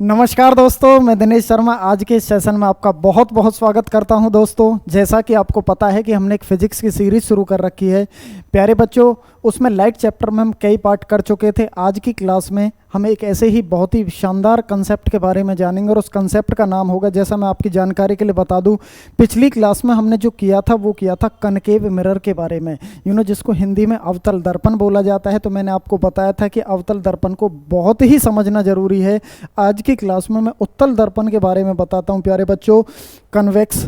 नमस्कार दोस्तों, मैं दिनेश शर्मा आज के इस सेशन में आपका बहुत बहुत स्वागत करता हूं। दोस्तों, जैसा कि आपको पता है कि हमने एक फिजिक्स की सीरीज शुरू कर रखी है। प्यारे बच्चों, उसमें लाइट चैप्टर में हम कई पार्ट कर चुके थे। आज की क्लास में हम एक ऐसे ही बहुत ही शानदार कंसेप्ट के बारे में जानेंगे और उस कंसेप्ट का नाम होगा, जैसा मैं आपकी जानकारी के लिए बता दूं, पिछली क्लास में हमने जो किया था वो किया था कनकेव मिरर के बारे में, जिसको हिंदी में अवतल दर्पण बोला जाता है। तो मैंने आपको बताया था कि अवतल दर्पण को बहुत ही समझना जरूरी है। आज की क्लास में मैं उत्तल दर्पण के बारे में बताता हूं प्यारे बच्चों। कन्वेक्स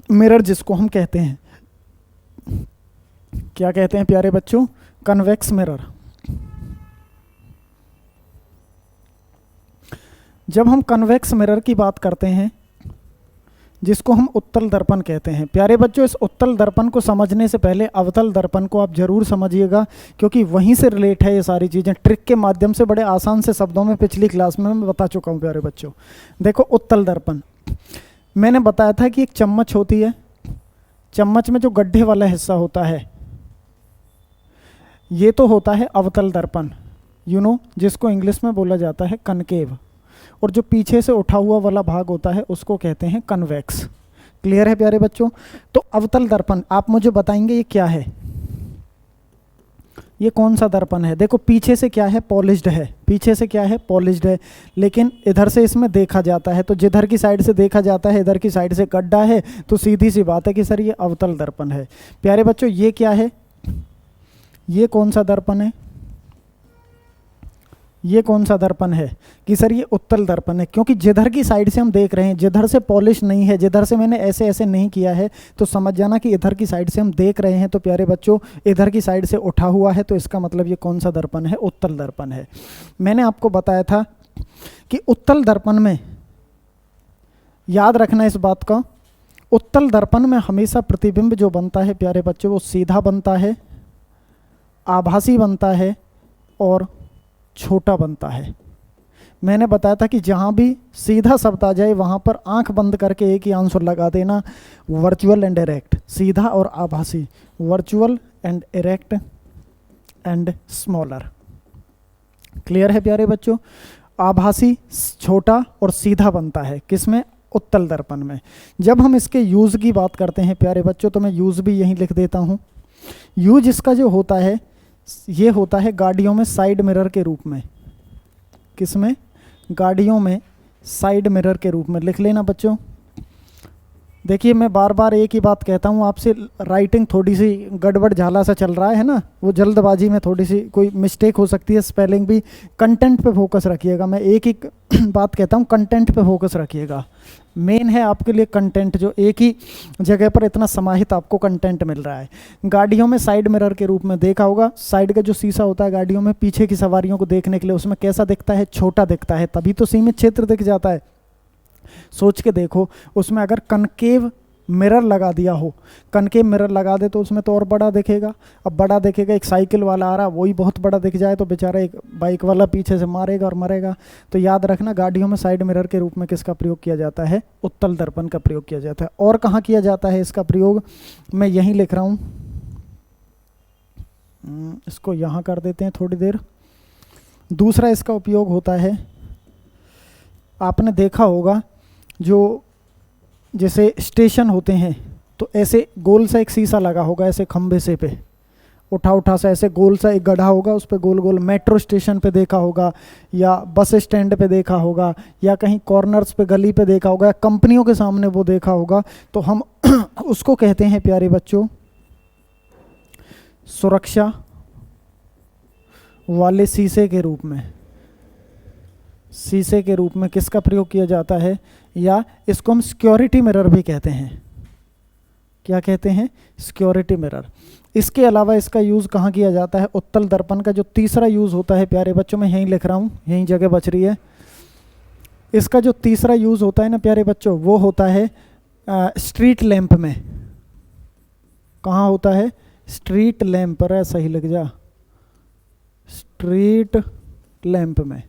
मिरर जिसको हम कहते हैं, क्या कहते हैं प्यारे बच्चों? Convex mirror. जब हम कन्वेक्स मिरर की बात करते हैं, जिसको हम उत्तल दर्पण कहते हैं, प्यारे बच्चों, इस उत्तल दर्पण को समझने से पहले अवतल दर्पण को आप जरूर समझिएगा, क्योंकि वहीं से रिलेट है ये सारी चीज़ें। ट्रिक के माध्यम से बड़े आसान से शब्दों में पिछली क्लास में मैं बता चुका हूँ प्यारे बच्चों। देखो, उत्तल दर्पण मैंने बताया था कि एक चम्मच होती है। चम्मच में जो गड्ढे वाला हिस्सा होता है, ये तो होता है अवतल दर्पण, जिसको इंग्लिश में बोला जाता है कनकेव। और जो पीछे से उठा हुआ वाला भाग होता है उसको कहते हैं कन्वेक्स। क्लियर है प्यारे बच्चों? तो अवतल दर्पण आप मुझे बताएंगे ये क्या है, ये कौन सा दर्पण है? देखो, पीछे से क्या है? पॉलिश्ड है। पीछे से क्या है? पॉलिश्ड है। लेकिन इधर से इसमें देखा जाता है, तो जिधर की साइड से देखा जाता है इधर की साइड से गड्ढा है, तो सीधी सी बात है कि सर ये अवतल दर्पण है। प्यारे बच्चों, ये क्या है? ये कौन सा दर्पण है? ये कौन सा दर्पण है? कि सर ये उत्तल दर्पण है, क्योंकि जिधर की साइड से हम देख रहे हैं, जिधर से पॉलिश नहीं है, जिधर से मैंने ऐसे ऐसे नहीं किया है, तो समझ जाना कि इधर की साइड से हम देख रहे हैं। तो प्यारे बच्चों, इधर की साइड से उठा हुआ है, तो इसका मतलब ये कौन सा दर्पण है? उत्तल दर्पण है। मैंने आपको बताया था कि उत्तल दर्पण में, याद रखना इस बात का, उत्तल दर्पण में हमेशा प्रतिबिंब जो बनता है प्यारे बच्चों, वो सीधा बनता है, आभासी बनता है और छोटा बनता है। मैंने बताया था कि जहाँ भी सीधा शब्द आ जाए वहाँ पर आंख बंद करके एक ही आंसर लगा देना, वर्चुअल एंड इरेक्ट। सीधा और आभासी, virtual and erect and smaller. Clear है प्यारे बच्चों? आभासी, छोटा और सीधा बनता है किसमें? उत्तल दर्पण में। जब हम इसके यूज़ की बात करते हैं प्यारे बच्चों, तो मैं यूज़ भी यहीं लिख देता हूँ। यूज इसका जो होता है, ये होता है गाड़ियों में साइड मिरर के रूप में। किसमें? गाड़ियों में साइड मिरर के रूप में। लिख लेना बच्चों। देखिए, मैं बार बार एक ही बात कहता हूँ आपसे, राइटिंग थोड़ी सी गड़बड़ झाला सा चल रहा है ना, वो जल्दबाजी में थोड़ी सी कोई मिस्टेक हो सकती है, स्पेलिंग भी। कंटेंट पे फोकस रखिएगा। मैं एक ही बात कहता हूँ, कंटेंट पे फोकस रखिएगा। मेन है आपके लिए कंटेंट, जो एक ही जगह पर इतना समाहित आपको कंटेंट मिल रहा है। गाड़ियों में साइड मिरर के रूप में देखा होगा, साइड का जो शीशा होता है गाड़ियों में, पीछे की सवारियों को देखने के लिए, उसमें कैसा दिखता है? छोटा दिखता है, तभी तो सीमित क्षेत्र दिख जाता है। सोच के देखो, उसमें अगर कनकेव मिरर लगा दिया हो, कनकेव मिरर लगा दे तो उसमें तो और बड़ा दिखेगा। अब बड़ा दिखेगा, एक साइकिल वाला आ रहा, वही बहुत बड़ा दिख जाए तो बेचारा एक बाइक वाला पीछे से मारेगा और मरेगा। तो याद रखना, गाड़ियों में साइड मिरर के रूप में किसका प्रयोग किया जाता है? उत्तल दर्पण का प्रयोग किया जाता है। और कहाँ किया जाता है इसका प्रयोग? मैं यहीं लिख रहा हूँ, इसको यहाँ कर देते हैं थोड़ी देर। दूसरा इसका उपयोग होता है, आपने देखा होगा, जो जैसे स्टेशन होते हैं, तो ऐसे गोल सा एक शीशा लगा होगा, ऐसे खंभे से पे उठा सा ऐसे गोल सा एक गड्ढा होगा, उस पर गोल गोल। मेट्रो स्टेशन पे देखा होगा, या बस स्टैंड पे देखा होगा, या कहीं कॉर्नर्स पे, गली पे देखा होगा, या कंपनियों के सामने वो देखा होगा। तो हम उसको कहते हैं प्यारे बच्चों, सुरक्षा वाले शीशे के रूप में। शीशे के रूप में किसका प्रयोग किया जाता है? या इसको हम सिक्योरिटी मिरर भी कहते हैं। क्या कहते हैं? Security mirror. इसके अलावा इसका यूज़ कहाँ किया जाता है? उत्तल दर्पण का जो तीसरा यूज़ होता है प्यारे बच्चों, मैं यहीं लिख रहा हूँ, यहीं जगह बच रही है। इसका जो तीसरा यूज़ होता है ना प्यारे बच्चों, वो होता है स्ट्रीट लैंप में। कहाँ होता है? स्ट्रीट लैंप पर है, सही लग जा, स्ट्रीट लैंप में।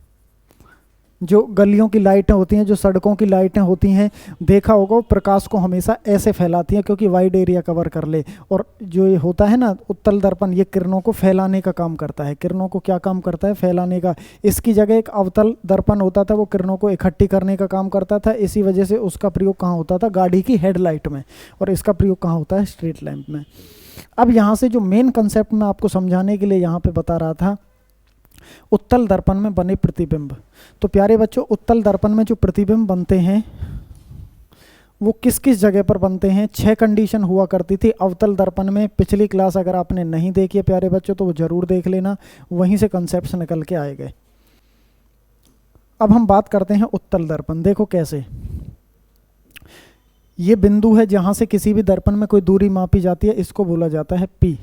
जो गलियों की लाइटें होती हैं, जो सड़कों की लाइटें होती हैं, देखा होगा, प्रकाश को हमेशा ऐसे फैलाती हैं क्योंकि वाइड एरिया कवर कर ले। और जो ये होता है ना उत्तल दर्पण, ये किरणों को फैलाने का काम करता है। किरणों को क्या काम करता है? फैलाने का। इसकी जगह एक अवतल दर्पण होता था, वो किरणों को इकट्ठी करने का काम करता था। इसी वजह से उसका प्रयोग कहाँ होता था? गाड़ी की हेडलाइट में। और इसका प्रयोग कहाँ होता है? स्ट्रीट लैंप में। अब यहाँ से जो मेन कंसेप्ट मैं आपको समझाने के लिए यहाँ पे बता रहा था, उत्तल दर्पण में बने प्रतिबिंब। तो प्यारे बच्चों, उत्तल दर्पण में जो प्रतिबिंब बनते हैं वो किस किस जगह पर बनते हैं? 6 कंडीशन हुआ करती थी अवतल दर्पण में। पिछली क्लास अगर आपने नहीं देखी है प्यारे बच्चों तो वो जरूर देख लेना, वहीं से कंसेप्ट निकल के आए गए। अब हम बात करते हैं उत्तल दर्पण। देखो कैसे, ये बिंदु है जहां से किसी भी दर्पण में कोई दूरी मापी जाती है, इसको बोला जाता है P।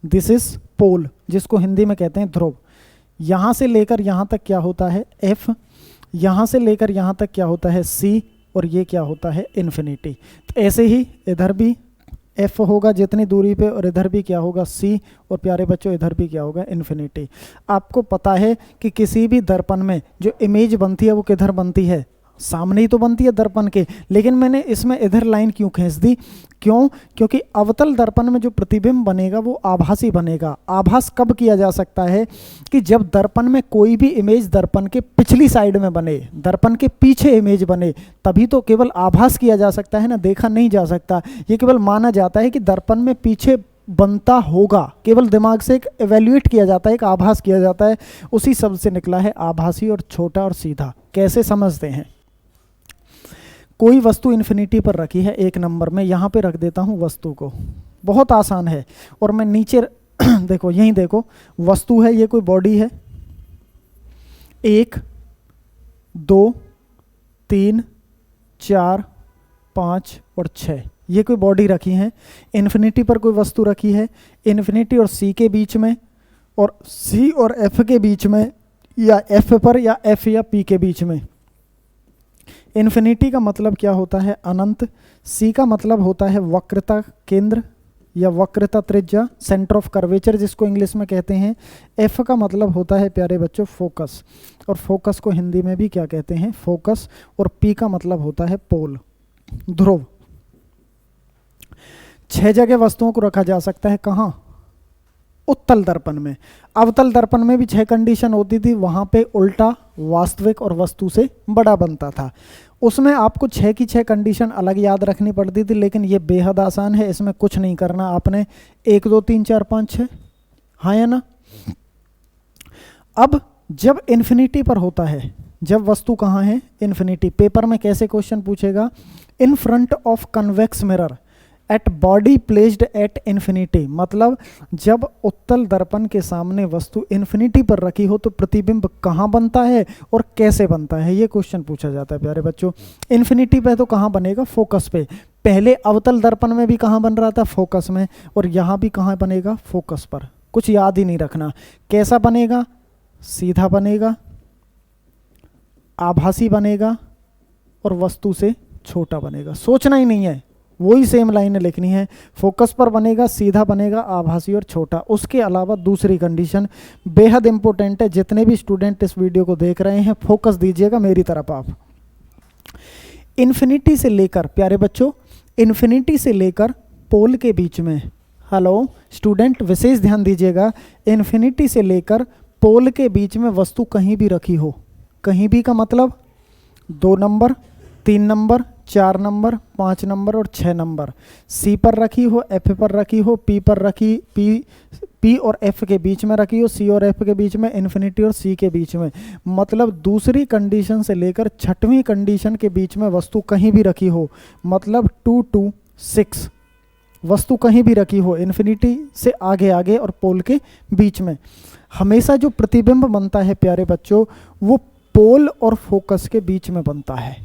दिस इज पोल, जिसको हिंदी में कहते हैं ध्रुव। यहाँ से लेकर यहाँ तक क्या होता है? F। यहाँ से लेकर यहाँ तक क्या होता है? C। और ये क्या होता है? इन्फिनिटी। तो ऐसे ही इधर भी F होगा जितनी दूरी पे, और इधर भी क्या होगा? C। और प्यारे बच्चों इधर भी क्या होगा? इन्फिनिटी। आपको पता है कि किसी भी दर्पण में जो इमेज बनती है वो किधर बनती है? सामने ही तो बनती है दर्पण के। लेकिन मैंने इसमें इधर लाइन क्यों खींच दी? क्यों? क्योंकि अवतल दर्पण में जो प्रतिबिंब बनेगा वो आभासी बनेगा। आभास कब किया जा सकता है? कि जब दर्पण में कोई भी इमेज दर्पण के पिछली साइड में बने, दर्पण के पीछे इमेज बने, तभी तो केवल आभास किया जा सकता है ना, देखा नहीं जा सकता। ये केवल माना जाता है कि दर्पण में पीछे बनता होगा, केवल दिमाग से एक एवेल्युएट किया जाता है, एक आभास किया जाता है। उसी शब्द से निकला है आभासी और छोटा और सीधा। कैसे समझते हैं? कोई वस्तु इन्फिनिटी पर रखी है 1 नंबर में, यहाँ पे रख देता हूँ वस्तु को, बहुत आसान है। और मैं नीचे देखो, यहीं देखो, वस्तु है, ये कोई बॉडी है, 1 2 3 4 5 और 6, ये कोई बॉडी रखी है। इन्फिनिटी पर कोई वस्तु रखी है, इन्फिनिटी और C के बीच में, और C और F के बीच में, या F पर, या F या P के बीच में। इन्फिनिटी का मतलब क्या होता है? अनंत। C का मतलब होता है वक्रता केंद्र या वक्रता त्रिज्या, सेंटर ऑफ कर्वेचर जिसको इंग्लिश में कहते हैं। F का मतलब होता है प्यारे बच्चों फोकस, और फोकस को हिंदी में भी क्या कहते हैं? फोकस। और P का मतलब होता है पोल, ध्रुव। 6 जगह वस्तुओं को रखा जा सकता है। कहाँ? उत्तल दर्पण में। अवतल दर्पण में भी 6 कंडीशन होती थी, वहां पे उल्टा वास्तविक और वस्तु से बड़ा बनता था। उसमें आपको 6 की 6 कंडीशन अलग याद रखनी पड़ती थी, लेकिन ये बेहद आसान है, इसमें कुछ नहीं करना आपने। 1 2 3 4 5 6, हाँ या ना? अब जब इन्फिनिटी पर होता है, जब वस्तु कहाँ है? इन्फिनिटी। पेपर में कैसे क्वेश्चन पूछेगा? In front of convex mirror at body placed at infinity. मतलब जब उत्तल दर्पण के सामने वस्तु इन्फिनिटी पर रखी हो तो प्रतिबिंब कहाँ बनता है और कैसे बनता है, ये क्वेश्चन पूछा जाता है प्यारे बच्चों। इन्फिनिटी पे तो कहाँ बनेगा? फोकस पे। पहले अवतल दर्पण में भी कहाँ बन रहा था? फोकस में। और यहाँ भी कहाँ बनेगा? फोकस पर। कुछ याद ही नहीं रखना। कैसा बनेगा? सीधा बनेगा, आभासी बनेगा, और वस्तु से छोटा बनेगा। सोचना ही नहीं है, वही सेम लाइनें लिखनी है। फोकस पर बनेगा, सीधा बनेगा, आभासी और छोटा। उसके अलावा दूसरी कंडीशन बेहद इंपॉर्टेंट है। जितने भी स्टूडेंट इस वीडियो को देख रहे हैं, फोकस दीजिएगा मेरी तरफ आप। इन्फिनिटी से लेकर प्यारे बच्चों, इन्फिनिटी से लेकर पोल के बीच में, हेलो स्टूडेंट विशेष ध्यान दीजिएगा, इन्फिनिटी से लेकर पोल के बीच में वस्तु कहीं भी रखी हो, कहीं भी का मतलब 2 नंबर, 3 नंबर, 4 नंबर, 5 नंबर और 6 नंबर, C पर रखी हो, F पर रखी हो, P पर रखी, P और F के बीच में रखी हो, C और F के बीच में, इन्फिनिटी और C के बीच में। मतलब दूसरी कंडीशन से लेकर 6वीं कंडीशन के बीच में वस्तु कहीं भी रखी हो, मतलब 2 to 6 वस्तु कहीं भी रखी हो, इन्फिनिटी से आगे आगे और पोल के बीच में। हमेशा जो प्रतिबिंब बनता है प्यारे बच्चों, वो पोल और फोकस के बीच में बनता है।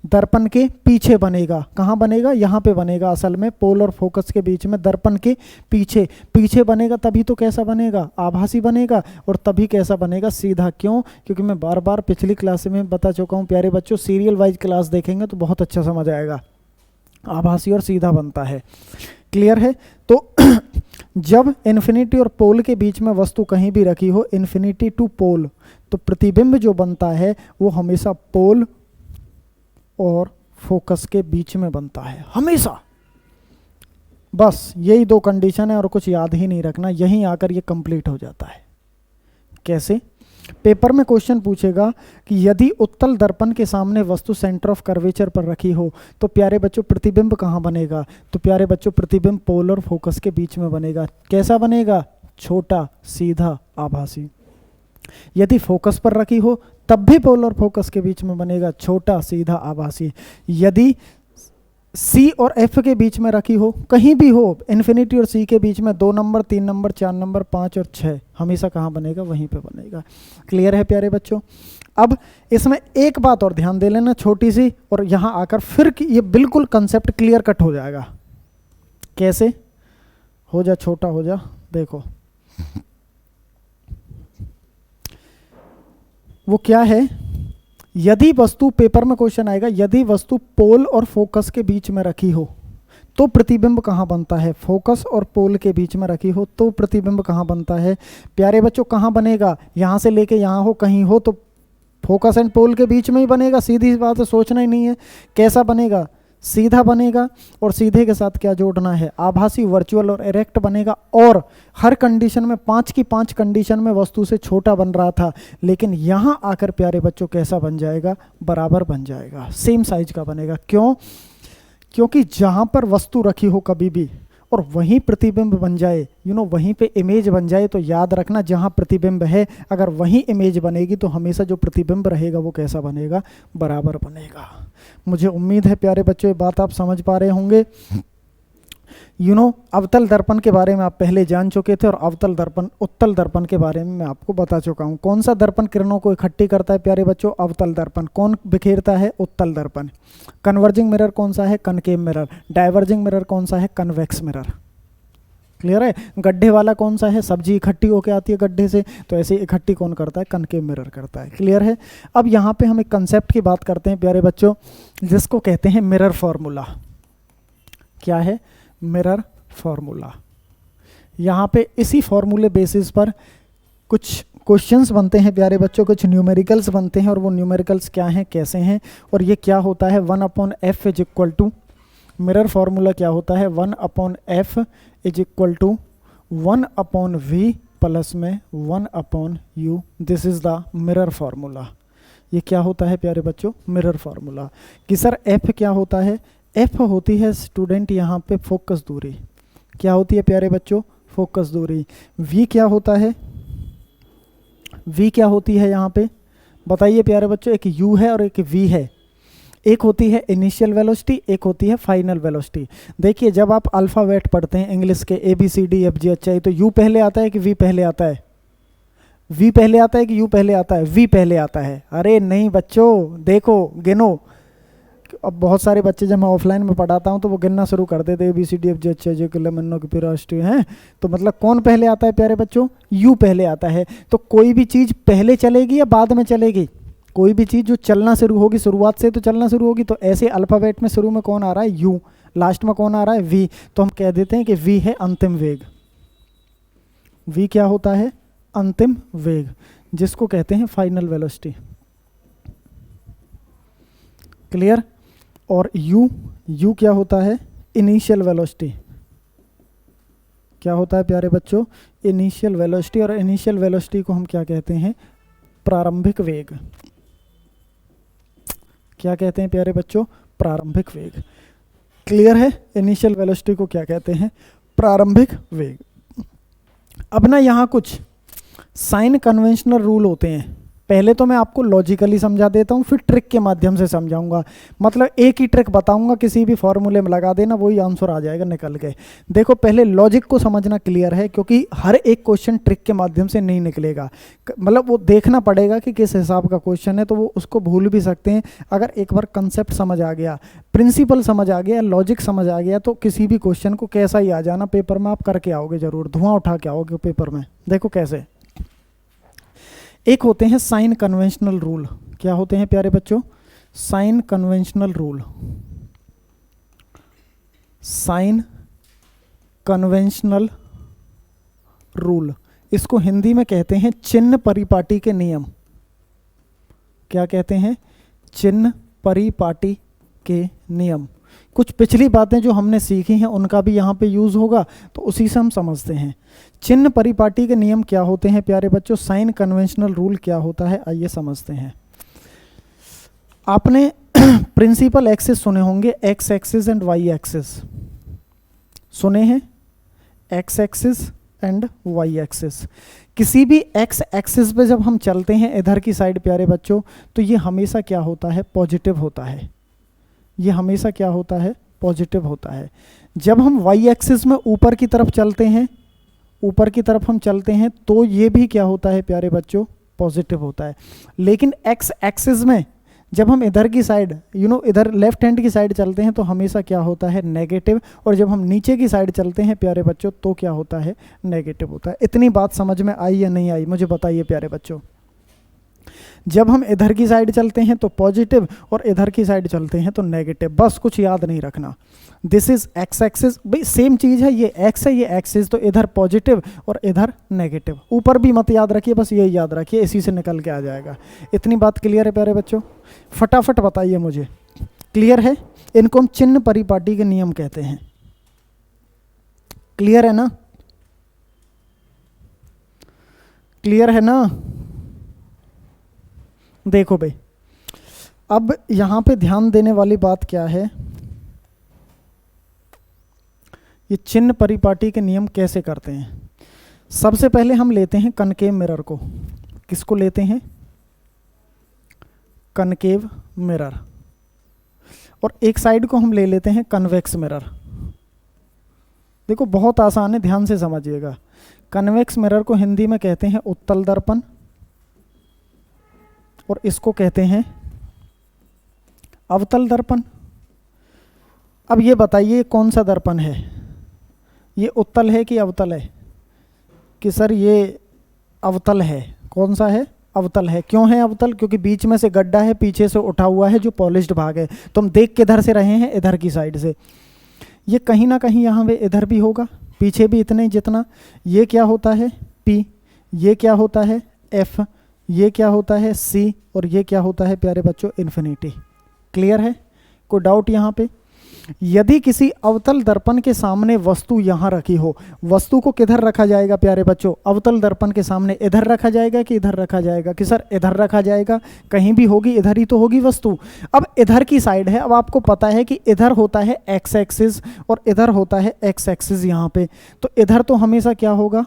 दर्पण के पीछे बनेगा। कहाँ बनेगा? यहाँ पे बनेगा। असल में पोल और फोकस के बीच में, दर्पण के पीछे। पीछे बनेगा तभी तो कैसा बनेगा? आभासी बनेगा। और तभी कैसा बनेगा? सीधा। क्यों? क्योंकि मैं बार बार पिछली क्लास में बता चुका हूँ प्यारे बच्चों, सीरियल वाइज क्लास देखेंगे तो बहुत अच्छा समझ आएगा। आभासी और सीधा बनता है। क्लियर है? तो जब इन्फिनिटी और पोल के बीच में वस्तु कहीं भी रखी हो, इन्फिनिटी टू पोल, तो प्रतिबिंब जो बनता है वो हमेशा पोल और फोकस के बीच में बनता है, हमेशा। बस यही दो कंडीशन है और कुछ याद ही नहीं रखना, यहीं आकर ये कंप्लीट हो जाता है। कैसे? पेपर में क्वेश्चन पूछेगा कि यदि उत्तल दर्पण के सामने वस्तु सेंटर ऑफ कर्वेचर पर रखी हो तो प्यारे बच्चों प्रतिबिंब कहाँ बनेगा? तो प्यारे बच्चों प्रतिबिंब पोल और फोकस के बीच में बनेगा। कैसा बनेगा? छोटा, सीधा, आभासी। यदि फोकस पर रखी हो तब भी पोल और फोकस के बीच में बनेगा, छोटा, सीधा, आभासी। यदि सी और एफ के बीच में रखी हो, कहीं भी हो, इन्फिनिटी और सी के बीच में, 2 नंबर, 3 नंबर, 4 नंबर, 5 और 6, हमेशा कहाँ बनेगा? वहीं पे बनेगा। क्लियर है प्यारे बच्चों? अब इसमें एक बात और ध्यान दे लेना छोटी सी, और यहाँ आकर फिर ये बिल्कुल कंसेप्ट क्लियर कट हो जाएगा। कैसे? हो जा छोटा, हो जा। देखो वो क्या है, यदि वस्तु, पेपर में क्वेश्चन आएगा, यदि वस्तु पोल और फोकस के बीच में रखी हो तो प्रतिबिंब कहाँ बनता है? फोकस और पोल के बीच में रखी हो तो प्रतिबिंब कहाँ बनता है? प्यारे बच्चों कहाँ बनेगा? यहाँ से लेके यहाँ हो, कहीं हो तो फोकस एंड पोल के बीच में ही बनेगा। सीधी बात है, सोचना ही नहीं है। कैसा बनेगा? सीधा बनेगा। और सीधे के साथ क्या जोड़ना है? आभासी, वर्चुअल और इरेक्ट बनेगा। और हर कंडीशन में 5 की 5 कंडीशन में वस्तु से छोटा बन रहा था, लेकिन यहाँ आकर प्यारे बच्चों कैसा बन जाएगा? बराबर बन जाएगा, सेम साइज का बनेगा। क्यों? क्योंकि जहाँ पर वस्तु रखी हो कभी भी और वहीं प्रतिबिंब बन जाए, वहीं पे इमेज बन जाए, तो याद रखना जहाँ प्रतिबिंब है अगर वहीं इमेज बनेगी तो हमेशा जो प्रतिबिंब रहेगा वो कैसा बनेगा? बराबर बनेगा। मुझे उम्मीद है प्यारे बच्चों ये बात आप समझ पा रहे होंगे। अवतल दर्पण के बारे में आप पहले जान चुके थे और अवतल दर्पण, उत्तल दर्पण के बारे में मैं आपको बता चुका हूँ। कौन सा दर्पण किरणों को इकट्ठी करता है प्यारे बच्चों? अवतल दर्पण। कौन बिखेरता है? उत्तल दर्पण। कन्वर्जिंग मिरर कौन सा है? Concave mirror. डाइवर्जिंग मिरर कौन सा है? Convex mirror. क्लियर है? गड्ढे वाला कौन सा है? सब्जी इकट्ठी होकर आती है गड्ढे से, तो ऐसे इकट्ठी कौन करता है? कनकेव मिरर करता है। क्लियर है? अब यहाँ पे हम एक कंसेप्ट की बात करते हैं प्यारे बच्चों, जिसको कहते हैं मिरर फॉर्मूला। क्या है? Mirror formula. यहाँ पे इसी फॉर्मूले बेसिस पर कुछ क्वेश्चंस बनते हैं प्यारे बच्चों, कुछ न्यूमेरिकल्स बनते हैं। और वो न्यूमेरिकल्स क्या हैं, कैसे हैं, और ये क्या होता है? 1/f is equal to, mirror formula क्या होता है? 1/f is equal to 1/v plus में 1/u। This is the mirror formula. ये क्या होता है प्यारे बच्चों? Mirror formula. कि सर f क्या होता है? f होती है स्टूडेंट यहाँ पे फोकस दूरी। क्या होती है प्यारे बच्चों? फोकस दूरी। v क्या होता है? v क्या होती है यहाँ पे? बताइए प्यारे बच्चों। एक u है और एक v है। एक होती है इनिशियल वेलोसिटी, एक होती है फाइनल वेलोसिटी। देखिए जब आप अल्फ़ाबेट पढ़ते हैं इंग्लिश के ABCDFG तो u पहले आता है कि v पहले आता है? v पहले आता है कि u पहले आता है? v पहले आता है। अरे नहीं बच्चों, देखो गिनो। अब बहुत सारे बच्चे जब मैं ऑफलाइन में पढ़ाता हूँ तो वो गिनना शुरू कर देते ABCDFG की राष्ट्रीय हैं। तो मतलब कौन पहले आता है प्यारे बच्चों? u पहले आता है। तो कोई भी चीज़ पहले चलेगी या बाद में चलेगी? कोई भी चीज़ जो चलना शुरू होगी, शुरुआत से तो चलना शुरू होगी। तो ऐसे अल्फ़ाबेट में शुरू में कौन आ रहा है? u। लास्ट में कौन आ रहा है? v। तो हम कह देते हैं कि v है अंतिम वेग। v क्या होता है? अंतिम वेग, जिसको कहते हैं फाइनल वेलोसिटी। क्लियर? और u क्या होता है? Initial velocity. क्या होता है प्यारे बच्चों? Initial velocity. और इनिशियल वेलोसिटी को हम क्या कहते हैं? प्रारंभिक वेग। क्या कहते हैं प्यारे बच्चों? प्रारंभिक वेग। क्लियर है? इनिशियल वेलोसिटी को क्या कहते हैं? प्रारंभिक वेग। अब ना यहाँ कुछ साइन कन्वेंशनल रूल होते हैं। पहले तो मैं आपको लॉजिकली समझा देता हूँ, फिर ट्रिक के माध्यम से समझाऊंगा। मतलब एक ही ट्रिक बताऊंगा, किसी भी फॉर्मूले में लगा देना, वही आंसर आ जाएगा निकल के। देखो पहले लॉजिक को समझना क्लियर है, क्योंकि हर एक क्वेश्चन ट्रिक के माध्यम से नहीं निकलेगा। मतलब वो देखना पड़ेगा कि किस हिसाब का क्वेश्चन है, तो वो उसको भूल भी सकते हैं। अगर एक बार कंसेप्ट समझ आ गया, प्रिंसिपल समझ आ गया, लॉजिक समझ आ गया, तो किसी भी क्वेश्चन को कैसा ही आ जाना पेपर में आप करके आओगे, जरूर धुआं उठा के आओगे पेपर में। देखो कैसे। एक होते हैं साइन कन्वेंशनल रूल। क्या होते हैं प्यारे बच्चों? Sign conventional rule. Sign conventional rule, इसको हिंदी में कहते हैं चिन्ह परिपाटी के नियम। क्या कहते हैं? चिन्ह परिपाटी के नियम। कुछ पिछली बातें जो हमने सीखी हैं उनका भी यहाँ पे यूज़ होगा, तो उसी से हम समझते हैं। चिन्ह परिपाटी के नियम क्या होते हैं प्यारे बच्चों? साइन कन्वेंशनल रूल क्या होता है, आइए समझते हैं। आपने प्रिंसिपल एक्सिस सुने होंगे, X axis and Y axis सुने हैं, X axis and Y axis. किसी भी एक्स एक्सिस पे जब हम चलते हैं इधर की साइड प्यारे बच्चों, तो ये हमेशा क्या होता है? पॉजिटिव होता है। ये हमेशा क्या होता है? पॉजिटिव होता है। जब हम वाई एक्सिस में ऊपर की तरफ चलते हैं, ऊपर की तरफ हम चलते हैं, तो ये भी क्या होता है प्यारे बच्चों? पॉजिटिव होता है। लेकिन एक्स एक्सिस में जब हम इधर की साइड इधर लेफ्ट हैंड की साइड चलते हैं तो हमेशा क्या होता है? नेगेटिव। और जब हम नीचे की साइड चलते हैं प्यारे बच्चों तो क्या होता है? नेगेटिव होता है। इतनी बात समझ में आई या नहीं आई, मुझे बताइए प्यारे बच्चों। जब हम इधर की साइड चलते हैं तो पॉजिटिव और इधर की साइड चलते हैं तो नेगेटिव, बस कुछ याद नहीं रखना। दिस इज एक्स एक्सिस, भाई सेम चीज़ है, ये एक्स है ये एक्सिस, तो इधर पॉजिटिव और इधर नेगेटिव। ऊपर भी मत याद रखिए, बस यही याद रखिए, इसी से निकल के आ जाएगा। इतनी बात क्लियर है प्यारे बच्चों? फटाफट बताइए मुझे, क्लियर है? इनको हम चिन्ह परिपाटी के नियम कहते हैं। क्लियर है ना? क्लियर है ना? देखो भाई, अब यहां पे ध्यान देने वाली बात क्या है, ये चिन्ह परिपाटी के नियम कैसे करते हैं। सबसे पहले हम लेते हैं कनकेव मिरर को। किसको लेते हैं? Concave mirror. और एक साइड को हम ले लेते हैं कन्वेक्स मिरर। देखो बहुत आसान है, ध्यान से समझिएगा। कन्वेक्स मिरर को हिंदी में कहते हैं उत्तल दर्पण, और इसको कहते हैं अवतल दर्पण। अब ये बताइए कौन सा दर्पण है? ये उत्तल है कि अवतल है? कि सर ये अवतल है। कौन सा है? अवतल है। क्यों है अवतल? क्योंकि बीच में से गड्ढा है, पीछे से उठा हुआ है जो पॉलिश्ड भाग है। तो हम देख किधर से रहे हैं? इधर की साइड से। ये कहीं ना कहीं यहाँ पे इधर भी होगा, पीछे भी इतने जितना। ये क्या होता है? P। ये क्या होता है? F। ये क्या होता है? C। और ये क्या होता है प्यारे बच्चों? इन्फिनिटी। क्लियर है? कोई डाउट यहाँ पे? यदि किसी अवतल दर्पण के सामने वस्तु यहाँ रखी हो, वस्तु को किधर रखा जाएगा प्यारे बच्चों? अवतल दर्पण के सामने इधर रखा जाएगा कि इधर रखा जाएगा? कि सर इधर रखा जाएगा। कहीं भी होगी, इधर ही तो होगी वस्तु। अब इधर की साइड है, अब आपको पता है कि इधर होता है एक्स एक्सिस और इधर होता है एक्स एक्सिस यहाँ पे। तो इधर तो हमेशा क्या होगा?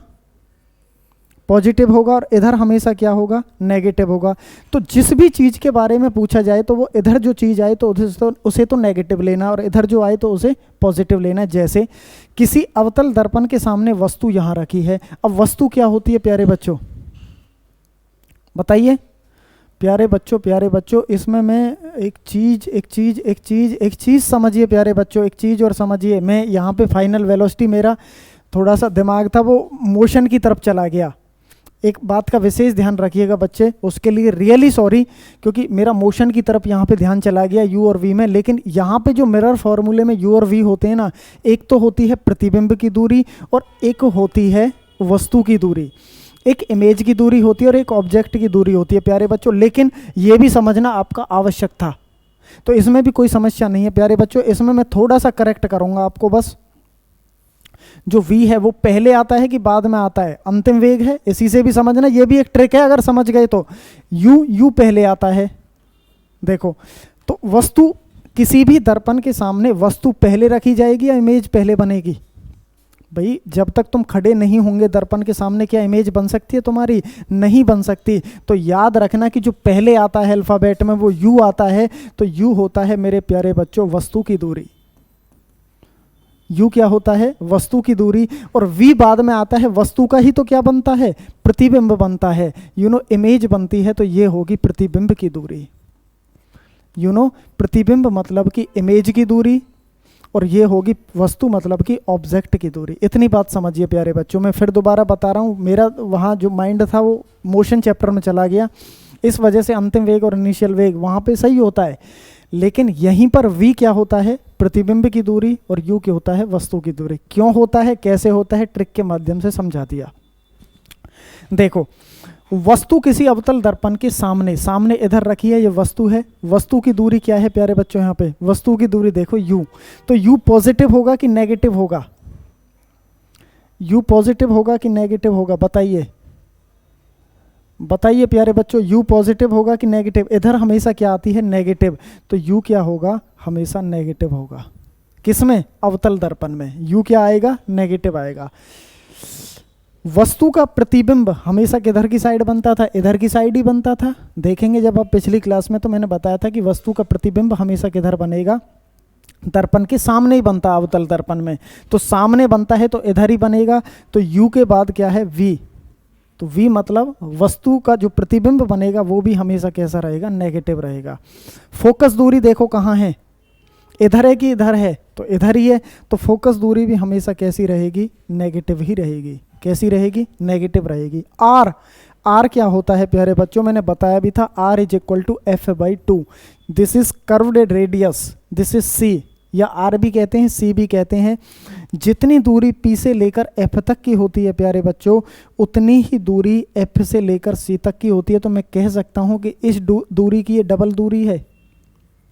पॉजिटिव होगा, और इधर हमेशा क्या होगा? नेगेटिव होगा। तो जिस भी चीज़ के बारे में पूछा जाए तो वो इधर जो चीज़ आए तो उसे तो नेगेटिव लेना, और इधर जो आए तो उसे पॉजिटिव लेना। जैसे किसी अवतल दर्पण के सामने वस्तु यहाँ रखी है। अब वस्तु क्या होती है प्यारे बच्चों? बताइए प्यारे बच्चों, इसमें मैं एक चीज़ समझिए प्यारे बच्चों, एक चीज़ और समझिए। मैं यहाँ पे फाइनल वेलोसिटी, मेरा थोड़ा सा दिमाग था वो मोशन की तरफ चला गया। एक बात का विशेष ध्यान रखिएगा बच्चे, उसके लिए रियली सॉरी, क्योंकि मेरा मोशन की तरफ यहाँ पे ध्यान चला गया यू और वी में। लेकिन यहाँ पे जो मिरर फॉर्मूले में यू और वी होते हैं ना, एक तो होती है प्रतिबिंब की दूरी और एक होती है वस्तु की दूरी। एक इमेज की दूरी होती है और एक ऑब्जेक्ट की दूरी होती है प्यारे बच्चों। लेकिन ये भी समझना आपका आवश्यक था, तो इसमें भी कोई समस्या नहीं है प्यारे बच्चों। इसमें मैं थोड़ा सा करेक्ट करूँगा आपको बस। जो v है वो पहले आता है कि बाद में आता है? अंतिम वेग है, इसी से भी समझना। ये भी एक ट्रिक है, अगर समझ गए तो। u पहले आता है। देखो तो वस्तु, किसी भी दर्पण के सामने वस्तु पहले रखी जाएगी या इमेज पहले बनेगी? भाई जब तक तुम खड़े नहीं होंगे दर्पण के सामने, क्या इमेज बन सकती है तुम्हारी? नहीं बन सकती। तो याद रखना कि जो पहले आता है अल्फाबेट में वो u आता है। तो u होता है मेरे प्यारे बच्चों वस्तु की दूरी। u क्या होता है? वस्तु की दूरी। और v बाद में आता है, वस्तु का ही तो क्या बनता है? प्रतिबिंब बनता है। इमेज बनती है, तो ये होगी प्रतिबिंब की दूरी। प्रतिबिंब मतलब कि इमेज की दूरी, और ये होगी वस्तु मतलब कि ऑब्जेक्ट की दूरी। इतनी बात समझिए प्यारे बच्चों। मैं फिर दोबारा बता रहा हूँ, मेरा वहाँ जो माइंड था वो मोशन चैप्टर में चला गया, इस वजह से अंतिम वेग और इनिशियल वेग वहाँ पे सही होता है। लेकिन यहीं पर v क्या होता है? प्रतिबिंब की दूरी, और u क्या होता है? वस्तु की दूरी। क्यों होता है, कैसे होता है, ट्रिक के माध्यम से समझा दिया। देखो वस्तु किसी अवतल दर्पण के सामने, सामने इधर रखी है, ये वस्तु है, वस्तु की दूरी क्या है प्यारे बच्चों, यहाँ पे वस्तु की दूरी देखो u, तो u पॉजिटिव होगा कि नेगेटिव होगा, u पॉजिटिव होगा कि नेगेटिव होगा, बताइए बताइए प्यारे बच्चों, u पॉजिटिव होगा कि नेगेटिव, इधर हमेशा क्या आती है नेगेटिव, तो u क्या होगा, हमेशा नेगेटिव होगा, किसमें, अवतल दर्पण में u क्या आएगा, नेगेटिव आएगा। वस्तु का प्रतिबिंब हमेशा किधर की साइड बनता था, इधर की साइड ही बनता था, देखेंगे जब आप पिछली क्लास में, तो मैंने बताया था कि वस्तु का प्रतिबिंब हमेशा किधर बनेगा, दर्पण के सामने ही बनता, अवतल दर्पण में, तो सामने बनता है तो इधर ही बनेगा, तो u के बाद क्या है v, तो v मतलब वस्तु का जो प्रतिबिंब बनेगा वो भी हमेशा कैसा रहेगा, नेगेटिव रहेगा। फोकस दूरी देखो कहाँ है, इधर है कि इधर है, तो इधर ही है, तो फोकस दूरी भी हमेशा कैसी रहेगी, नेगेटिव ही रहेगी, कैसी रहेगी, नेगेटिव रहेगी। आर, आर क्या होता है प्यारे बच्चों, मैंने बताया भी था, R is equal to F by two, this is curved radius, this is C, या आर भी कहते हैं सी भी कहते हैं। जितनी दूरी पी से लेकर एफ तक की होती है प्यारे बच्चों, उतनी ही दूरी एफ से लेकर सी तक की होती है, तो मैं कह सकता हूं कि इस दूरी की ये डबल दूरी है,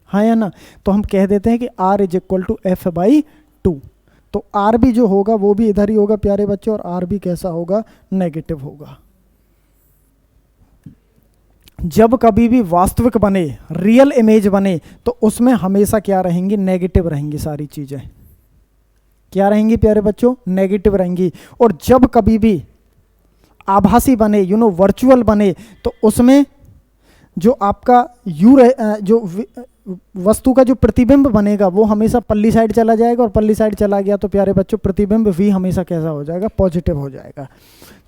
हाँ या ना, तो हम कह देते हैं कि R is equal to F by two, तो आर भी जो होगा वो भी इधर ही होगा प्यारे बच्चों, और आर भी कैसा होगा, नेगेटिव होगा। जब कभी भी वास्तविक बने, रियल इमेज बने, तो उसमें हमेशा क्या रहेंगी, नेगेटिव रहेंगी, सारी चीजें क्या रहेंगी प्यारे बच्चों, नेगेटिव रहेंगी। और जब कभी भी आभासी बने, वर्चुअल बने, तो उसमें जो आपका जो वस्तु का जो प्रतिबिंब बनेगा वो हमेशा पल्ली साइड चला जाएगा, और पल्ली साइड चला गया तो प्यारे बच्चों प्रतिबिंब v हमेशा कैसा हो जाएगा, पॉजिटिव हो जाएगा।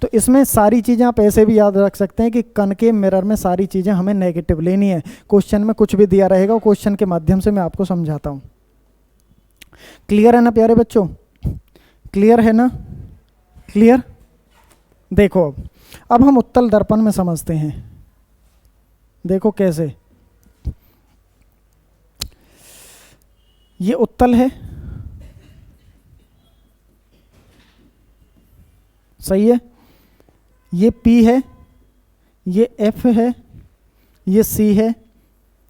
तो इसमें सारी चीज़ें आप ऐसे भी याद रख सकते हैं कि कनकेव मिरर में सारी चीज़ें हमें नेगेटिव लेनी है, क्वेश्चन में कुछ भी दिया रहेगा, क्वेश्चन के माध्यम से मैं आपको समझाता हूँ। क्लियर है ना प्यारे बच्चों, क्लियर है ना, क्लियर। देखो अब हम उत्तल दर्पण में समझते हैं, देखो कैसे, ये उत्तल है, सही है, ये P है, ये F है, ये C है,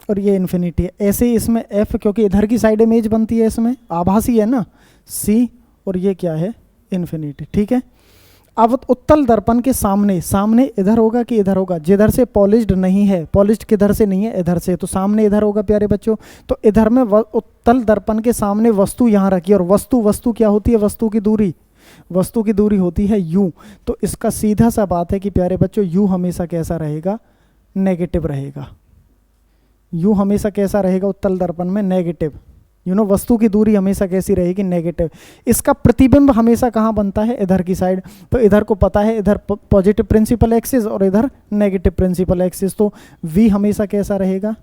और ये इन्फिनिटी है। ऐसे ही इसमें F, क्योंकि इधर की साइड इमेज बनती है, इसमें आभासी है ना, C, और ये क्या है, इन्फिनिटी, ठीक है। अब उत्तल दर्पण के सामने, सामने इधर होगा कि इधर होगा, जिधर से पॉलिश्ड नहीं है, पॉलिश्ड किधर से नहीं है, इधर से, तो सामने इधर होगा प्यारे बच्चों। तो इधर में उत्तल दर्पण के सामने वस्तु यहाँ रखी, और वस्तु क्या होती है, वस्तु की दूरी, वस्तु की दूरी होती है u, तो इसका सीधा सा बात है कि प्यारे बच्चों u हमेशा कैसा रहेगा, नेगेटिव रहेगा, u हमेशा कैसा रहेगा उत्तल दर्पण में, नेगेटिव, वस्तु की दूरी हमेशा कैसी रहेगी, नेगेटिव। इसका प्रतिबिंब हमेशा कहाँ बनता है, इधर की साइड, तो इधर को पता है, इधर पॉजिटिव प्रिंसिपल एक्सिस और इधर नेगेटिव प्रिंसिपल एक्सिस, तो v हमेशा कैसा रहेगा,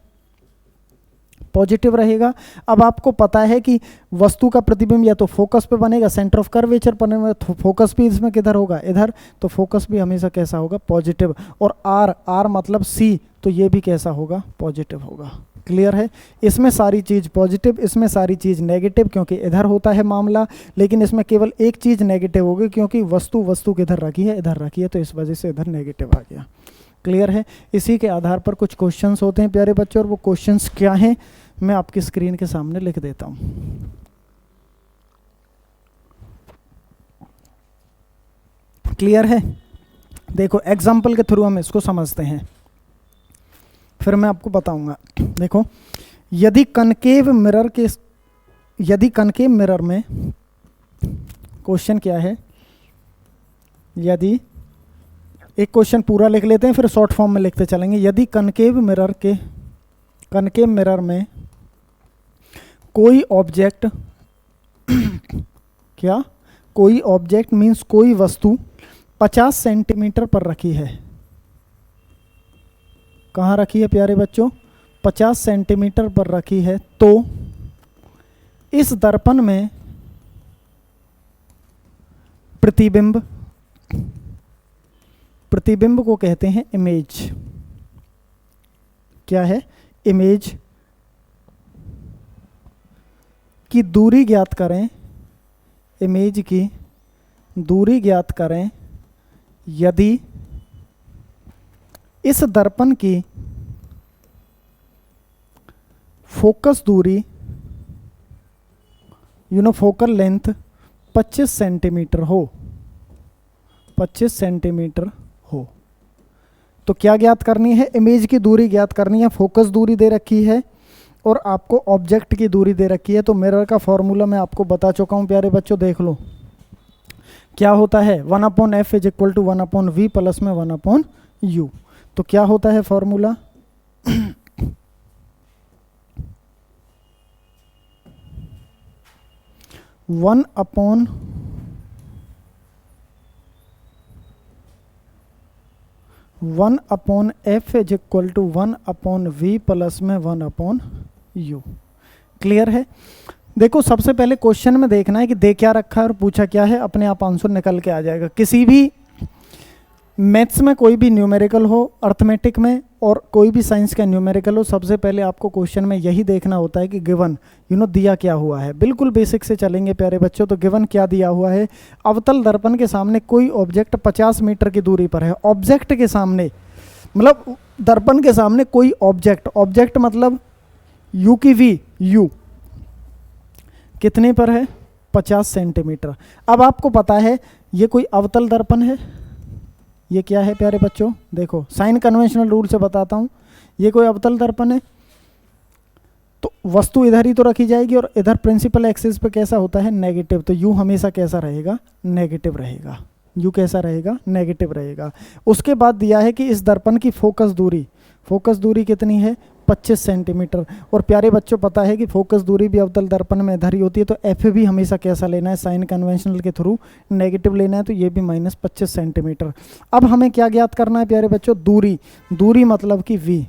पॉजिटिव रहेगा। अब आपको पता है कि वस्तु का प्रतिबिंब या तो फोकस पे बनेगा, सेंटर ऑफ कर्वेचर पर बनेगा, तो फोकस भी इसमें किधर होगा, इधर, तो फोकस भी हमेशा कैसा होगा, पॉजिटिव। और r मतलब c, तो ये भी कैसा होगा, पॉजिटिव होगा। क्लियर है, इसमें सारी चीज़ पॉजिटिव, इसमें सारी चीज़ नेगेटिव, क्योंकि इधर होता है मामला, लेकिन इसमें केवल एक चीज़ नेगेटिव होगी, क्योंकि वस्तु किधर रखी है, इधर रखी है, तो इस वजह से इधर नेगेटिव आ गया। क्लियर है, इसी के आधार पर कुछ क्वेश्चंस होते हैं प्यारे बच्चों, और वो क्वेश्चंस क्या हैं मैं आपकी स्क्रीन के सामने लिख देता हूँ। क्लियर है, देखो एग्जाम्पल के थ्रू हम इसको समझते हैं, फिर मैं आपको बताऊंगा। देखो, यदि कनकेव मिरर में क्वेश्चन क्या है, यदि एक क्वेश्चन पूरा लिख लेते हैं फिर शॉर्ट फॉर्म में लिखते चलेंगे। यदि कनकेव मिरर में कोई ऑब्जेक्ट क्या, कोई ऑब्जेक्ट मीन्स कोई वस्तु 50 सेंटीमीटर पर रखी है, कहाँ रखी है प्यारे बच्चों, 50 सेंटीमीटर पर रखी है, तो इस दर्पण में प्रतिबिंब को कहते हैं इमेज। क्या है, इमेज की दूरी ज्ञात करें, इमेज की दूरी ज्ञात करें यदि इस दर्पण की फोकस दूरी फोकल लेंथ 25 सेंटीमीटर हो, 25 सेंटीमीटर हो, तो क्या ज्ञात करनी है? इमेज की दूरी ज्ञात करनी है। फोकस दूरी दे रखी है और आपको ऑब्जेक्ट की दूरी दे रखी है। तो मिरर का फॉर्मूला मैं आपको बता चुका हूं प्यारे बच्चों, देख लो क्या होता है। 1/f is equal to 1/v plus में 1/u। तो क्या होता है formula? One upon F is equal to 1/v plus में 1/u। क्लियर है? देखो सबसे पहले क्वेश्चन में देखना है कि दे क्या रखा है और पूछा क्या है, अपने आप आंसर निकल के आ जाएगा। किसी भी मैथ्स में कोई भी न्यूमेरिकल हो, अर्थमेटिक में और कोई भी साइंस का न्यूमेरिकल हो, सबसे पहले आपको क्वेश्चन में यही देखना होता है कि गिवन दिया क्या हुआ है। बिल्कुल बेसिक से चलेंगे प्यारे बच्चों। तो गिवन क्या दिया हुआ है? अवतल दर्पण के सामने कोई ऑब्जेक्ट 50 मीटर की दूरी पर है। ऑब्जेक्ट के सामने मतलब दर्पण के सामने कोई ऑब्जेक्ट मतलब यू की वी, यू कितने पर है? 50 सेंटीमीटर। अब आपको पता है ये कोई अवतल दर्पण है। ये क्या है प्यारे बच्चों? देखो साइन कन्वेंशनल रूल से बताता हूँ। ये कोई अवतल दर्पण है तो वस्तु इधर ही तो रखी जाएगी और इधर प्रिंसिपल एक्सिस पे कैसा होता है? नेगेटिव। तो यू हमेशा कैसा रहेगा? नेगेटिव रहेगा। यू कैसा रहेगा? नेगेटिव रहेगा। उसके बाद दिया है कि इस दर्पण की फोकस दूरी कितनी है? 25 सेंटीमीटर। और प्यारे बच्चों पता है कि फोकस दूरी भी अवतल दर्पण में इधर ही होती है। तो एफ भी हमेशा कैसा लेना है? साइन कन्वेंशनल के थ्रू नेगेटिव लेना है। तो ये भी -25 सेंटीमीटर। अब हमें क्या ज्ञात करना है प्यारे बच्चों? दूरी मतलब कि v।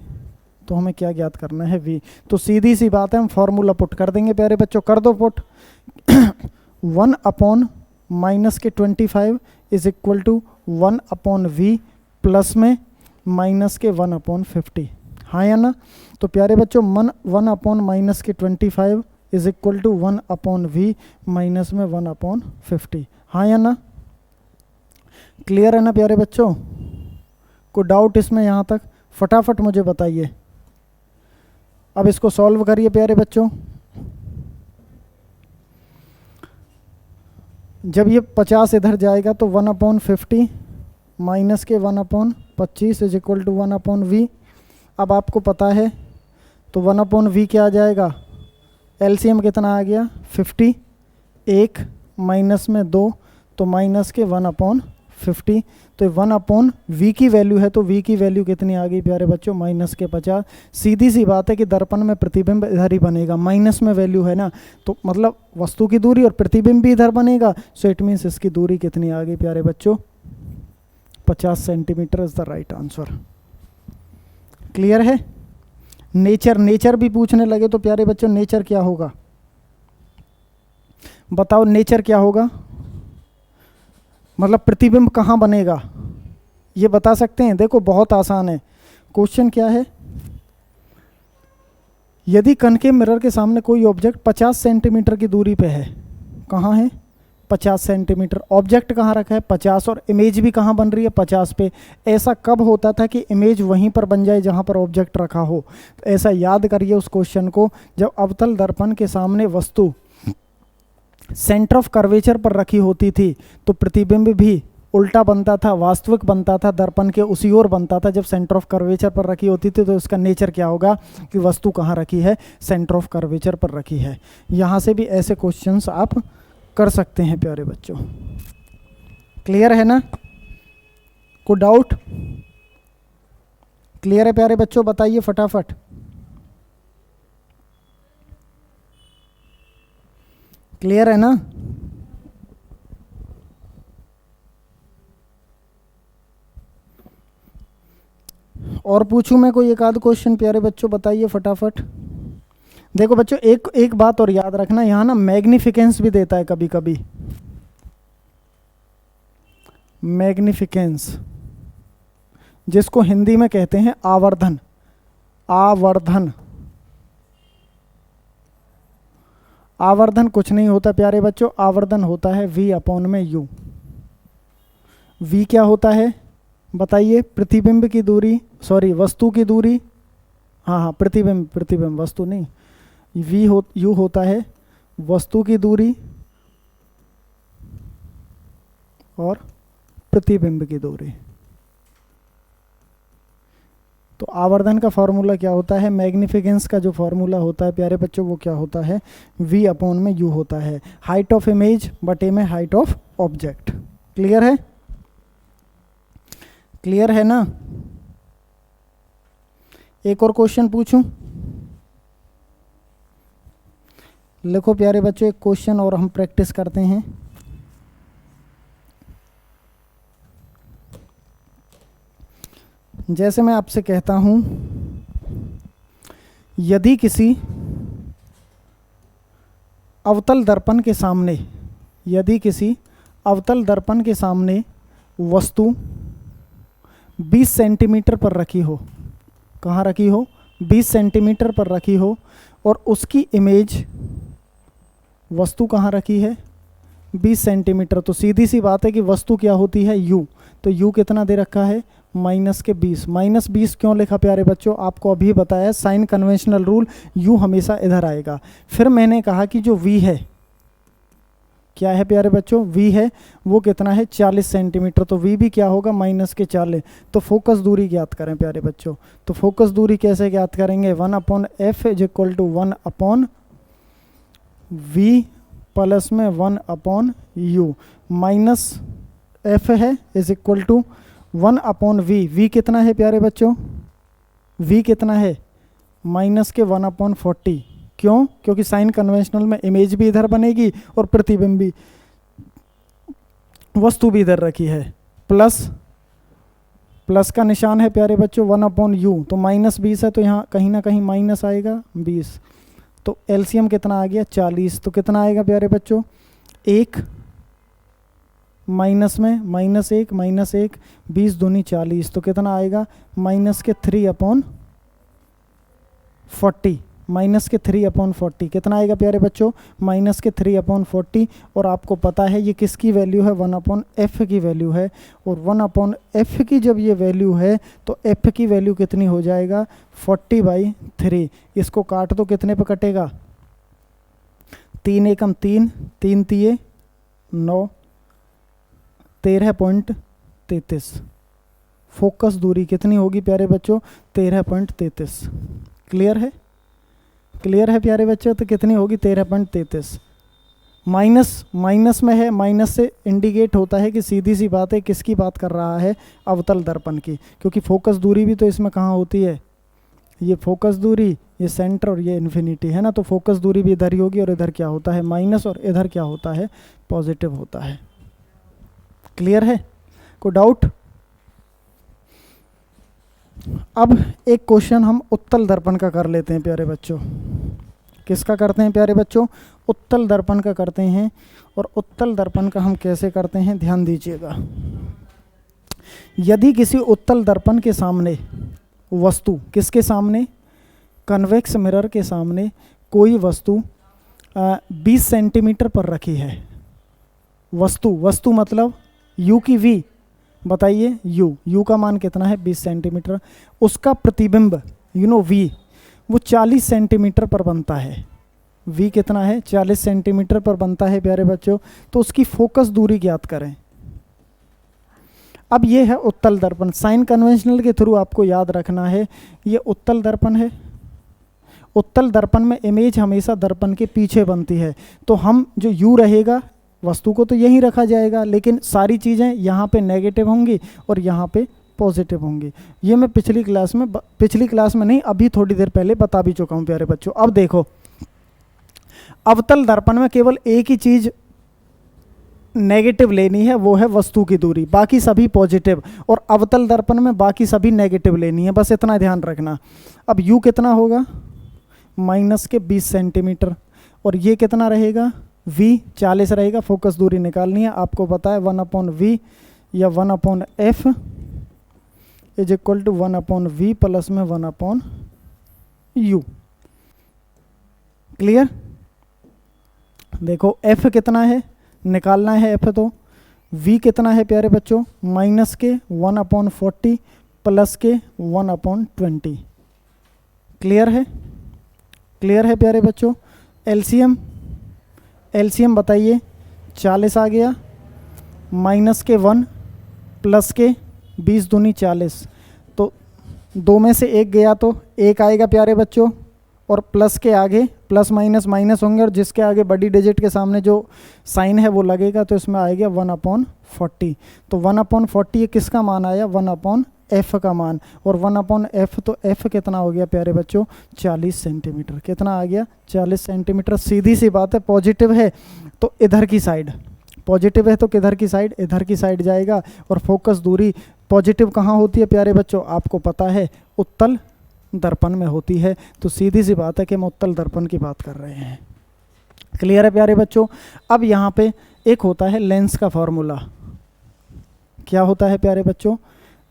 तो हमें क्या ज्ञात करना है? v। तो सीधी सी बात है, हम फॉर्मूला पुट कर देंगे प्यारे बच्चों। कर दो put. 1/-25 is equal to 1/v plus में -1/50। हाँ या ना? तो प्यारे बच्चों 1/-25 is equal to 1/v minus में 1/50। हाँ या ना? क्लियर है ना प्यारे बच्चों? कोई डाउट इसमें यहाँ तक? फटाफट मुझे बताइए। अब इसको सॉल्व करिए प्यारे बच्चों। जब ये 50 इधर जाएगा तो 1/50 माइनस के 1/25 इज इक्वल टू 1/v। अब आपको पता है तो 1/v क्या आ जाएगा? एलसीएम कितना आ गया? 50। 1 माइनस में 2 तो माइनस के 1/50। तो 1/v की वैल्यू है तो v की वैल्यू कितनी आ गई प्यारे बच्चों? -50। सीधी सी बात है कि दर्पण में प्रतिबिंब इधर ही बनेगा। माइनस में वैल्यू है ना, तो मतलब वस्तु की दूरी और प्रतिबिंब भी इधर बनेगा। सो इट मीन्स इसकी दूरी कितनी आ गई प्यारे बच्चों? 50 centimetre is the right answer. Clear है? नेचर भी पूछने लगे तो प्यारे बच्चों नेचर क्या होगा? बताओ नेचर क्या होगा? मतलब प्रतिबिंब कहाँ बनेगा ये बता सकते हैं? देखो बहुत आसान है। क्वेश्चन क्या है? यदि कनकेव मिरर के सामने कोई ऑब्जेक्ट 50 सेंटीमीटर की दूरी पे है, कहाँ है? 50 सेंटीमीटर। ऑब्जेक्ट कहाँ रखा है? 50। और इमेज भी कहाँ बन रही है? 50 पे। ऐसा कब होता था कि इमेज वहीं पर बन जाए जहाँ पर ऑब्जेक्ट रखा हो? तो ऐसा याद करिए उस क्वेश्चन को, जब अवतल दर्पण के सामने वस्तु सेंटर ऑफ कर्वेचर पर रखी होती थी तो प्रतिबिंब भी उल्टा बनता था, वास्तविक बनता था, दर्पण के उसी ओर बनता था जब सेंटर ऑफ कर्वेचर पर रखी होती थी। तो इसका नेचर क्या होगा कि वस्तु कहाँ रखी है? सेंटर ऑफ कर्वेचर पर रखी है। यहाँ से भी ऐसे क्वेश्चंस आप कर सकते हैं प्यारे बच्चों। क्लियर है ना? कोई डाउट? क्लियर है प्यारे बच्चों? बताइए फटाफट। क्लियर है ना? और पूछूं मैं कोई एक आध क्वेश्चन प्यारे बच्चों? बताइए फटाफट। देखो बच्चों एक बात और याद रखना, यहाँ ना मैग्निफिकेंस भी देता है कभी कभी। मैग्निफिकेंस जिसको हिंदी में कहते हैं आवर्धन। आवर्धन कुछ नहीं होता प्यारे बच्चों, आवर्धन होता है v/u। v क्या होता है? बताइए प्रतिबिंब की दूरी, सॉरी वस्तु की दूरी, हाँ प्रतिबिंब, प्रतिबिंब वस्तु नहीं, यू होता है वस्तु की दूरी और प्रतिबिंब की दूरी। तो आवर्धन का फॉर्मूला क्या होता है, मैग्निफिकेंस का जो फॉर्मूला होता है प्यारे बच्चों वो क्या होता है, v अपॉन में u होता है, हाइट ऑफ इमेज बटे में हाइट ऑफ ऑब्जेक्ट। क्लियर है, क्लियर है ना। एक और क्वेश्चन पूछूं, लिखो प्यारे बच्चों एक क्वेश्चन और हम प्रैक्टिस करते हैं। जैसे मैं आपसे कहता हूं, यदि किसी अवतल दर्पण के सामने, यदि किसी अवतल दर्पण के सामने वस्तु 20 सेंटीमीटर पर रखी हो, कहाँ रखी हो, 20 सेंटीमीटर पर रखी हो, और उसकी इमेज, वस्तु कहाँ रखी है 20 सेंटीमीटर, तो सीधी सी बात है कि वस्तु क्या होती है u, तो u कितना दे रखा है -20। -20 क्यों लिखा प्यारे बच्चों, आपको अभी बताया साइन कन्वेंशनल रूल, u हमेशा इधर आएगा। फिर मैंने कहा कि जो v है, क्या है प्यारे बच्चों, v है वो कितना है 40 सेंटीमीटर, तो v भी क्या होगा -40। तो फोकस दूरी ज्ञात करें प्यारे बच्चों, तो फोकस दूरी कैसे ज्ञात करेंगे, 1/f is equal to 1/v plus में 1/u, माइनस f है is equal to 1/v, v कितना है प्यारे बच्चों, v कितना है -1/40। क्यों, क्योंकि साइन कन्वेंशनल में इमेज भी इधर बनेगी और प्रतिबिंब भी, वस्तु भी इधर रखी है, प्लस का निशान है प्यारे बच्चों 1/u, तो -20 है तो यहाँ कहीं ना कहीं माइनस आएगा 20, तो एलसीएम कितना आ गया 40, तो कितना आएगा प्यारे बच्चों 1 माइनस में -1 -1 20 दूनी 40, तो कितना आएगा -3/40 कितना आएगा प्यारे बच्चों -3/40। और आपको पता है ये किसकी वैल्यू है, 1/f की वैल्यू है, और 1/f की जब ये वैल्यू है तो f की वैल्यू कितनी हो जाएगा 40/3। इसको काट दो, कितने पे कटेगा 3 एकम 3, 3 तिये 9, 13.33। फोकस दूरी कितनी होगी प्यारे बच्चों 13.33। क्लियर है, क्लियर है प्यारे बच्चों, तो कितनी होगी 13.33। माइनस में है, माइनस से इंडिकेट होता है कि सीधी सी बात है किसकी बात कर रहा है, अवतल दर्पण की, क्योंकि फोकस दूरी भी तो इसमें कहाँ होती है, ये फोकस दूरी, ये सेंटर और ये इन्फिनिटी है ना, तो फोकस दूरी भी इधर ही होगी, और इधर क्या होता है माइनस, और इधर क्या होता है पॉजिटिव होता है। क्लियर है, कोई डाउट। अब एक क्वेश्चन हम उत्तल दर्पण का कर लेते हैं प्यारे बच्चों। किसका करते हैं प्यारे बच्चों, उत्तल दर्पण का करते हैं। और उत्तल दर्पण का हम कैसे करते हैं ध्यान दीजिएगा। यदि किसी उत्तल दर्पण के सामने वस्तु, किसके सामने, कन्वेक्स मिरर के सामने कोई वस्तु 20 सेंटीमीटर पर रखी है, वस्तु मतलब u की v, बताइए u का मान कितना है 20 सेंटीमीटर, उसका प्रतिबिंब v वो 40 सेंटीमीटर पर बनता है, v कितना है 40 सेंटीमीटर पर बनता है प्यारे बच्चों, तो उसकी फोकस दूरी ज्ञात करें। अब ये है उत्तल दर्पण, साइन कन्वेंशनल के थ्रू आपको याद रखना है, ये उत्तल दर्पण है। उत्तल दर्पण में इमेज हमेशा दर्पण के पीछे बनती है, तो हम जो u रहेगा वस्तु को तो यहीं रखा जाएगा, लेकिन सारी चीज़ें यहाँ पे नेगेटिव होंगी और यहाँ पे पॉजिटिव होंगी। ये मैं पिछली क्लास में नहीं, अभी थोड़ी देर पहले बता भी चुका हूँ प्यारे बच्चों। अब देखो, अवतल दर्पण में केवल एक ही चीज़ नेगेटिव लेनी है, वो है वस्तु की दूरी, बाकी सभी पॉजिटिव, और अवतल दर्पण में बाकी सभी नेगेटिव लेनी है, बस इतना ध्यान रखना। अब u कितना होगा -20 सेंटीमीटर, और ये कितना रहेगा v 40 रहेगा, फोकस दूरी निकालनी है, आपको पता है 1/v या 1/f is equal to 1/v plus में 1/u। क्लियर, देखो f कितना है, निकालना है f, तो v कितना है प्यारे बच्चों, माइनस के 1/40 प्लस के 1/20। क्लियर है, क्लियर है प्यारे बच्चों। एलसीएम, एलसीएम बताइए, 40 आ गया, माइनस के 1 प्लस के 20 दूनी 40, तो दो में से एक गया तो एक आएगा प्यारे बच्चों, और प्लस के आगे प्लस माइनस माइनस होंगे, और जिसके आगे बड़ी डिजिट के सामने जो साइन है वो लगेगा, तो इसमें आएगा 1/40। तो 1/40 ये किसका मान आया, 1/f का मान, और 1/f तो f कितना हो गया प्यारे बच्चों, 40 सेंटीमीटर। कितना आ गया, 40 सेंटीमीटर। सीधी सी बात है, पॉजिटिव है तो इधर की साइड, पॉजिटिव है तो किधर की साइड, इधर की साइड जाएगा। और फोकस दूरी पॉजिटिव कहाँ होती है प्यारे बच्चों, आपको पता है उत्तल दर्पण में होती है। तो सीधी सी बात है कि हम उत्तल दर्पण की बात कर रहे हैं। क्लियर है प्यारे बच्चों। अब यहाँ पे एक होता है लेंस का फॉर्मूला। क्या होता है प्यारे बच्चों,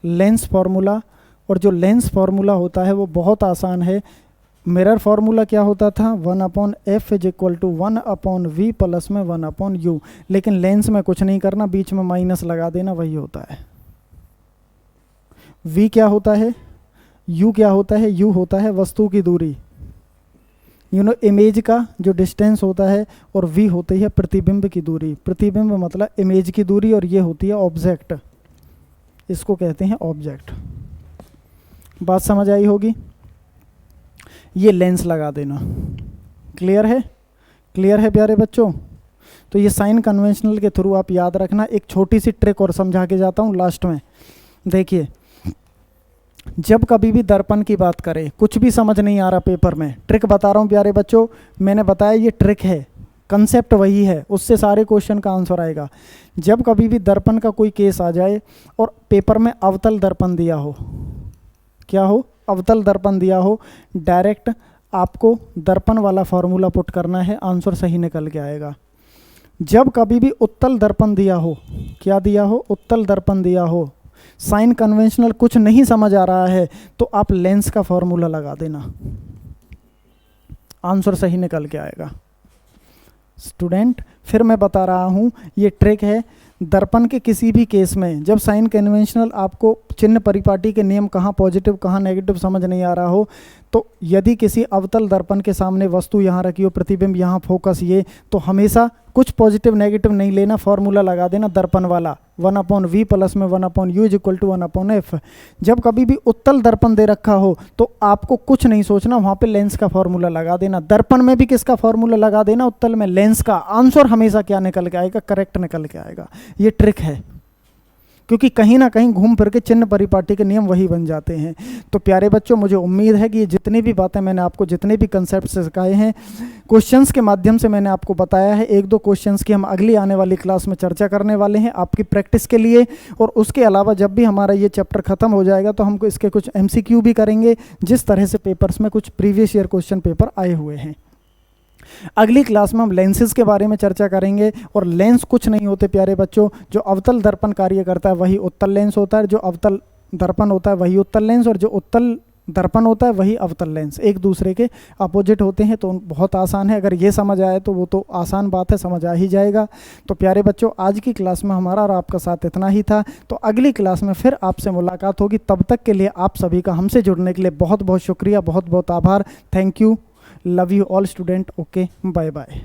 लेंस फार्मूला। और जो लेंस फार्मूला होता है वो बहुत आसान है। मिरर फार्मूला क्या होता था, 1/f is equal to 1/v plus में 1/u। लेकिन लेंस में कुछ नहीं करना, बीच में माइनस लगा देना, वही होता है। v क्या होता है, u क्या होता है, u होता है वस्तु की दूरी, इमेज का जो डिस्टेंस होता है, और v होती है प्रतिबिंब की दूरी। प्रतिबिंब मतलब इमेज की दूरी, और ये होती है ऑब्जेक्ट, इसको कहते हैं ऑब्जेक्ट। बात समझ आई होगी। ये लेंस लगा देना। क्लियर है, क्लियर है प्यारे बच्चों। तो ये साइन कन्वेंशनल के थ्रू आप याद रखना। एक छोटी सी ट्रिक और समझा के जाता हूँ लास्ट में। देखिए, जब कभी भी दर्पण की बात करें, कुछ भी समझ नहीं आ रहा पेपर में, ट्रिक बता रहा हूँ प्यारे बच्चों, मैंने बताया ये ट्रिक है, कंसेप्ट वही है, उससे सारे क्वेश्चन का आंसर आएगा। जब कभी भी दर्पण का कोई केस आ जाए और पेपर में अवतल दर्पण दिया हो, क्या हो, अवतल दर्पण दिया हो, डायरेक्ट आपको दर्पण वाला फॉर्मूला पुट करना है, आंसर सही निकल के आएगा। जब कभी भी उत्तल दर्पण दिया हो, क्या दिया हो, उत्तल दर्पण दिया हो, साइन कन्वेंशनल कुछ नहीं समझ आ रहा है, तो आप लेंस का फॉर्मूला लगा देना, आंसर सही निकल के आएगा। स्टूडेंट फिर मैं बता रहा हूँ, ये ट्रिक है। दर्पण के किसी भी केस में जब साइन कन्वेंशनल आपको चिन्ह परिपाटी के नियम कहाँ पॉजिटिव कहाँ नेगेटिव समझ नहीं आ रहा हो, तो यदि किसी अवतल दर्पण के सामने वस्तु यहाँ रखी हो, प्रतिबिंब यहाँ, फोकस ये, तो हमेशा कुछ पॉजिटिव नेगेटिव नहीं लेना, फॉर्मूला लगा देना दर्पण वाला, 1/v प्लस में 1/u is equal to 1/f। जब कभी भी उत्तल दर्पण दे रखा हो तो आपको कुछ नहीं सोचना, वहाँ पे लेंस का फॉर्मूला लगा देना। दर्पण में भी किसका फॉर्मूला लगा देना, उत्तल में लेंस का। आंसर हमेशा क्या निकल के आएगा, करेक्ट निकल के आएगा। ये ट्रिक है, क्योंकि कहीं ना कहीं घूम फिर के चिन्ह परिपाटी के नियम वही बन जाते हैं। तो प्यारे बच्चों, मुझे उम्मीद है कि ये जितनी भी बातें मैंने आपको, जितने भी कंसेप्ट सिखाए हैं, क्वेश्चंस के माध्यम से मैंने आपको बताया है। एक दो क्वेश्चंस की हम अगली आने वाली क्लास में चर्चा करने वाले हैं आपकी प्रैक्टिस के लिए। और उसके अलावा जब भी हमारा ये चैप्टर खत्म हो जाएगा तो हमको इसके कुछ MCQ भी करेंगे, जिस तरह से पेपर्स में कुछ प्रीवियस ईयर क्वेश्चन पेपर आए हुए हैं। अगली क्लास में हम लेंसेज के बारे में चर्चा करेंगे। और लेंस कुछ नहीं होते प्यारे बच्चों, जो अवतल दर्पण कार्य करता है वही उत्तल लेंस होता है, जो अवतल दर्पण होता है वही उत्तल लेंस, और जो उत्तल दर्पण होता है वही अवतल लेंस, एक दूसरे के अपोजिट होते हैं। तो बहुत आसान है, अगर ये समझ आए तो वो तो आसान बात है, समझ आ ही जाएगा। तो प्यारे बच्चों, आज की क्लास में हमारा और आपका साथ इतना ही था। तो अगली क्लास में फिर आपसे मुलाकात होगी। तब तक के लिए आप सभी का हमसे जुड़ने के लिए बहुत बहुत शुक्रिया, बहुत बहुत आभार। Thank you, love you all student. Okay, bye bye.